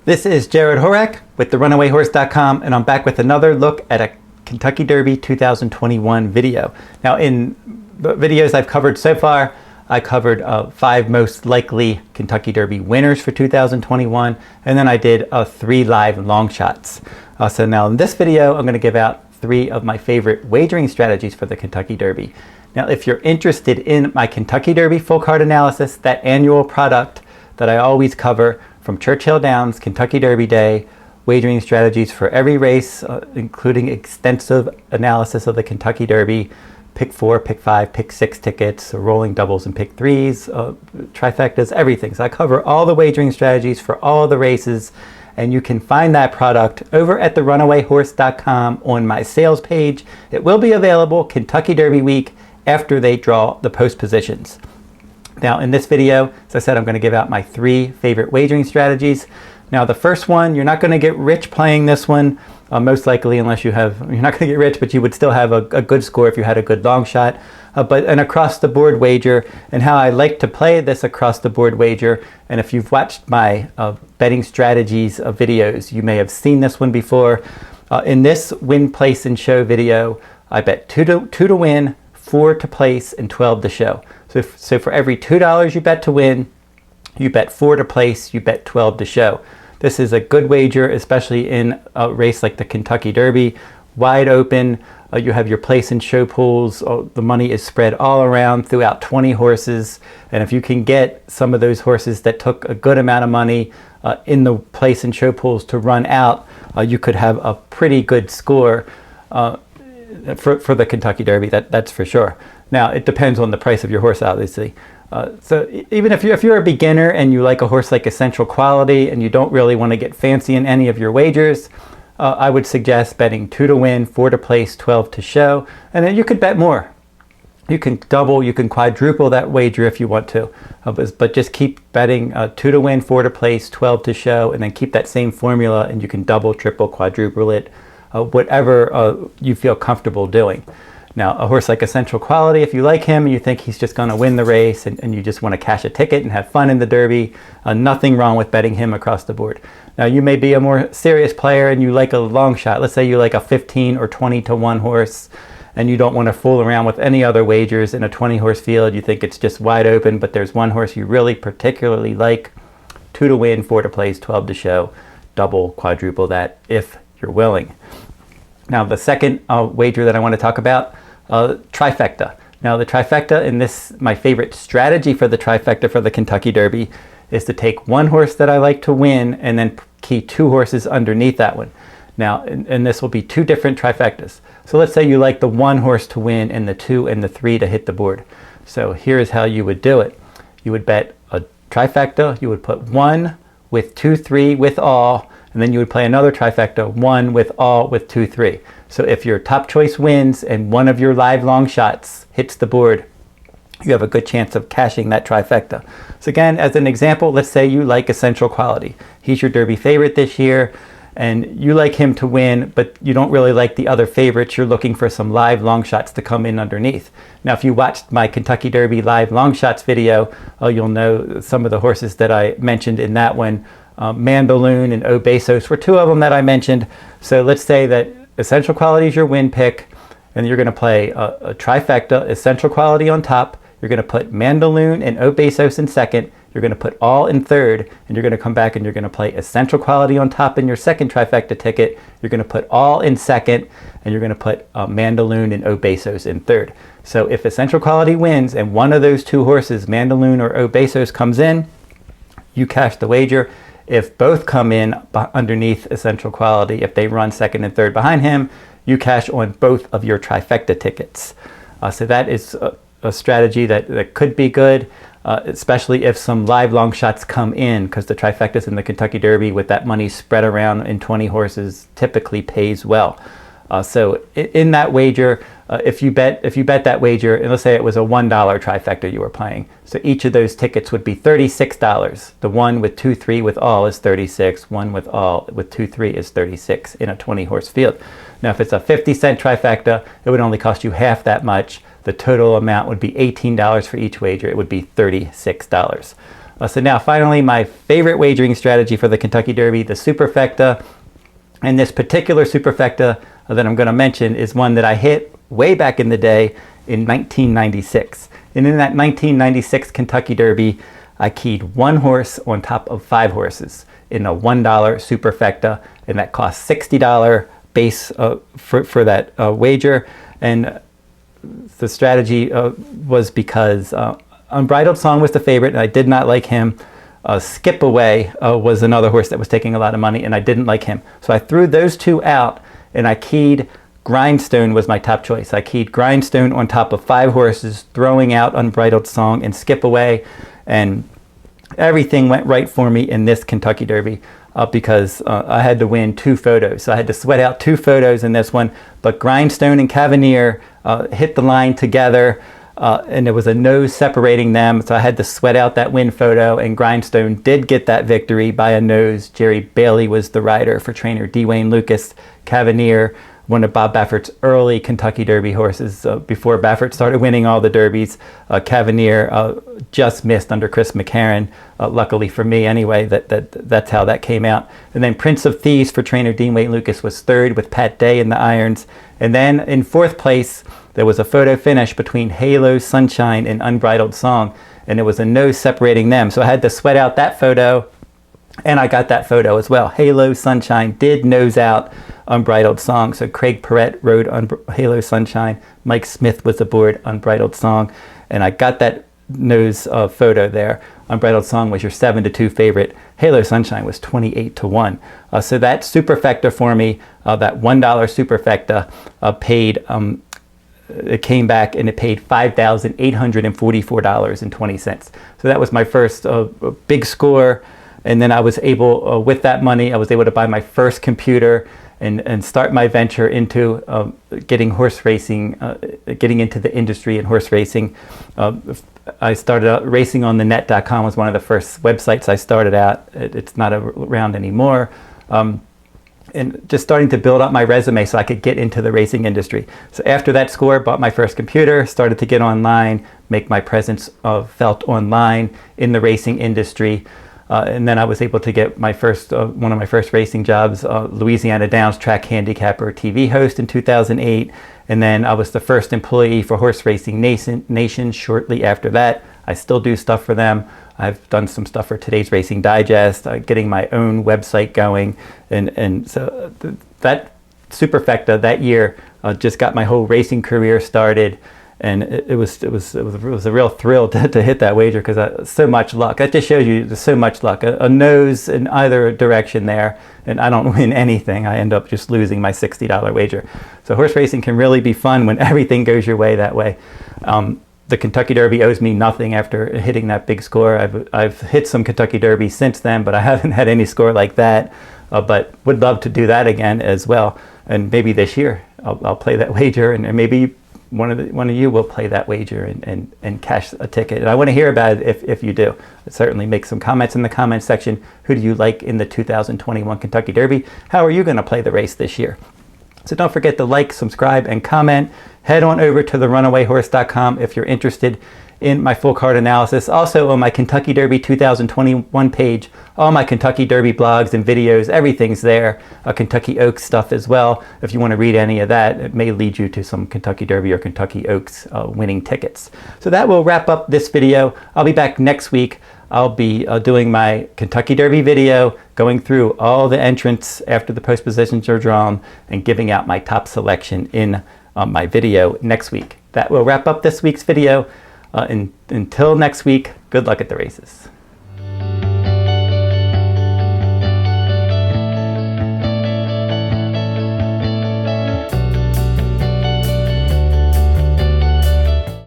This is Jarrod Horak with the RunawayHorse.com, and I'm back with another look at a Kentucky Derby 2021 video. Now, in the videos I've covered so far, I covered 5 most likely Kentucky Derby winners for 2021, and then I did 3 live long shots. So now in this video, I'm going to give out 3 of my favorite wagering strategies for the Kentucky Derby. Now, if you're interested in my Kentucky Derby full card analysis, that annual product that I always cover from Churchill Downs, Kentucky Derby Day, wagering strategies for every race, including extensive analysis of the Kentucky Derby, pick 4, pick 5, pick 6 tickets, rolling doubles and pick 3s, trifectas, everything. So I cover all the wagering strategies for all the races, and you can find that product over at the runawayhorse.com on my sales page. It will be available Kentucky Derby week after they draw the post positions. Now in this video, as I said, I'm going to give out my 3 favorite wagering strategies. Now the first one, you're not going to get rich playing this one, most likely, unless you're not going to get rich, but you would still have a good score if you had a good long shot. But an across the board wager, and how I like to play this across the board wager, and if you've watched my betting strategies videos, you may have seen this one before. In this win, place, and show video, I bet 2 to win, 4 to place, and 12 to show. So for every $2 you bet to win, you bet 4 to place, you bet 12 to show. This is a good wager, especially in a race like the Kentucky Derby. Wide open, you have your place and show pools. The money is spread all around throughout 20 horses. And if you can get some of those horses that took a good amount of money in the place and show pools to run out, you could have a pretty good score for the Kentucky Derby, that's for sure. Now, it depends on the price of your horse, obviously. So even if you're a beginner and you like a horse like Essential Quality and you don't really want to get fancy in any of your wagers, I would suggest betting 2 to win, 4 to place, 12 to show, and then you could bet more. You can double, you can quadruple that wager if you want to, but just keep betting 2 to win, 4 to place, 12 to show, and then keep that same formula, and you can double, triple, quadruple it, whatever you feel comfortable doing. Now, a horse like Essential Quality, if you like him and you think he's just going to win the race and you just want to cash a ticket and have fun in the Derby, nothing wrong with betting him across the board. Now, you may be a more serious player and you like a long shot. Let's say you like a 15 or 20 to 1 horse and you don't want to fool around with any other wagers in a 20 horse field. You think it's just wide open, but there's one horse you really particularly like. 2 to win, 4 to place, 12 to show. Double, quadruple that if you're willing. Now, the second wager that I want to talk about, Trifecta. Now, the Trifecta, and this, my favorite strategy for the Trifecta for the Kentucky Derby, is to take one horse that I like to win and then key 2 horses underneath that one. Now, and this will be 2 different Trifectas. So let's say you like the 1 horse to win and the 2 and the 3 to hit the board. So here's how you would do it. You would bet a Trifecta, you would put 1 with 2, 3 with all, and then you would play another Trifecta, 1 with all with 2, 3. So if your top choice wins and one of your live long shots hits the board, you have a good chance of cashing that Trifecta. So again, as an example, let's say you like Essential Quality. He's your Derby favorite this year, and you like him to win, but you don't really like the other favorites. You're looking for some live long shots to come in underneath. Now, if you watched my Kentucky Derby live long shots video, you'll know some of the horses that I mentioned in that one. Mandaloon and Obesos were 2 of them that I mentioned. So let's say that Essential Quality is your win pick, and you're going to play a Trifecta, Essential Quality on top. You're going to put Mandaloon and Obesos in second. You're going to put all in third, and you're going to come back and you're going to play Essential Quality on top in your second Trifecta ticket. You're going to put all in second, and you're going to put Mandaloon and Obesos in third. So if Essential Quality wins and one of those 2 horses, Mandaloon or Obesos, comes in, you cash the wager. If both come in underneath Essential Quality, if they run second and third behind him, you cash on both of your Trifecta tickets. So that is a strategy that could be good, especially if some live long shots come in, because the Trifectas in the Kentucky Derby with that money spread around in 20 horses typically pays well. So in that wager, if you bet that wager, and let's say it was a $1 Trifecta you were playing, so each of those tickets would be $36. The 1 with 2, 3 with all is 36. 1 with all with 2, 3 is 36 in a 20 horse field. Now, if it's a 50-cent Trifecta, it would only cost you half that much. The total amount would be $18 for each wager. It would be $36. So now finally my favorite wagering strategy for the Kentucky Derby, the Superfecta. And this particular Superfecta that I'm going to mention is one that I hit way back in the day in 1996. And in that 1996 Kentucky Derby, I keyed one horse on top of 5 horses in a $1 Superfecta, and that cost $60 base for that wager. And the strategy was because Unbridled Song was the favorite, and I did not like him. Skip Away was another horse that was taking a lot of money, and I didn't like him. So I threw those two out, and I keyed Grindstone was my top choice. I keyed Grindstone on top of 5 horses, throwing out Unbridled Song and Skip Away, and everything went right for me in this Kentucky Derby because I had to win 2 photos. So I had to sweat out 2 photos in this one, but Grindstone and Cavanier hit the line together. And there was a nose separating them, so I had to sweat out that win photo, and Grindstone did get that victory by a nose. Jerry Bailey was the rider for trainer Dwayne Lucas. Cavanier, one of Bob Baffert's early Kentucky Derby horses before Baffert started winning all the Derbies. Cavanier just missed under Chris McCarron, luckily for me anyway, that's how that came out. And then Prince of Thieves for trainer Dwayne Lucas was 3rd with Pat Day in the irons. And then in 4th place, there was a photo finish between Halo, Sunshine, and Unbridled Song, and there was a nose separating them. So I had to sweat out that photo, and I got that photo as well. Halo, Sunshine did nose out Unbridled Song. So Craig Perrette rode Halo, Sunshine. Mike Smith was aboard Unbridled Song, and I got that nose photo there. Unbridled Song was your 7-2 favorite. Halo Sunshine was 28-1. So that Superfecta for me, that $1 Superfecta paid... it came back and it paid $5,844.20. So that was my first big score. And then I was able, with that money, I was able to buy my first computer and start my venture into getting horse racing, getting into the industry and horse racing. I started out racingonthenet.com was one of the first websites I started out. It's not around anymore. And just starting to build up my resume so I could get into the racing industry. So after that score, bought my first computer, started to get online, make my presence felt online in the racing industry. And then I was able to get my first, one of my first racing jobs, Louisiana Downs track handicapper TV host in 2008. And then I was the first employee for Horse Racing Nation shortly after that. I still do stuff for them. I've done some stuff for Today's Racing Digest, getting my own website going. And so that Superfecta that year just got my whole racing career started. And it was a real thrill to hit that wager because so much luck. That just shows you there's so much luck. A nose in either direction there, and I don't win anything. I end up just losing my $60 wager. So horse racing can really be fun when everything goes your way that way. The Kentucky Derby owes me nothing after hitting that big score. I've hit some Kentucky Derby since then, but I haven't had any score like that. But would love to do that again as well. And maybe this year I'll play that wager, and maybe one of you will play that wager and cash a ticket. And I want to hear about it if you do. Certainly make some comments in the comment section. Who do you like in the 2021 Kentucky Derby? How are you going to play the race this year? So don't forget to like, subscribe, and comment. Head on over to therunawayhorse.com if you're interested in my full card analysis. Also on my Kentucky Derby 2021 page, all my Kentucky Derby blogs and videos, everything's there. Kentucky Oaks stuff as well. If you want to read any of that, it may lead you to some Kentucky Derby or Kentucky Oaks winning tickets. So that will wrap up this video. I'll be back next week. I'll be doing my Kentucky Derby video, going through all the entrants after the post positions are drawn and giving out my top selection in my video next week. That will wrap up this week's video. Until next week, good luck at the races.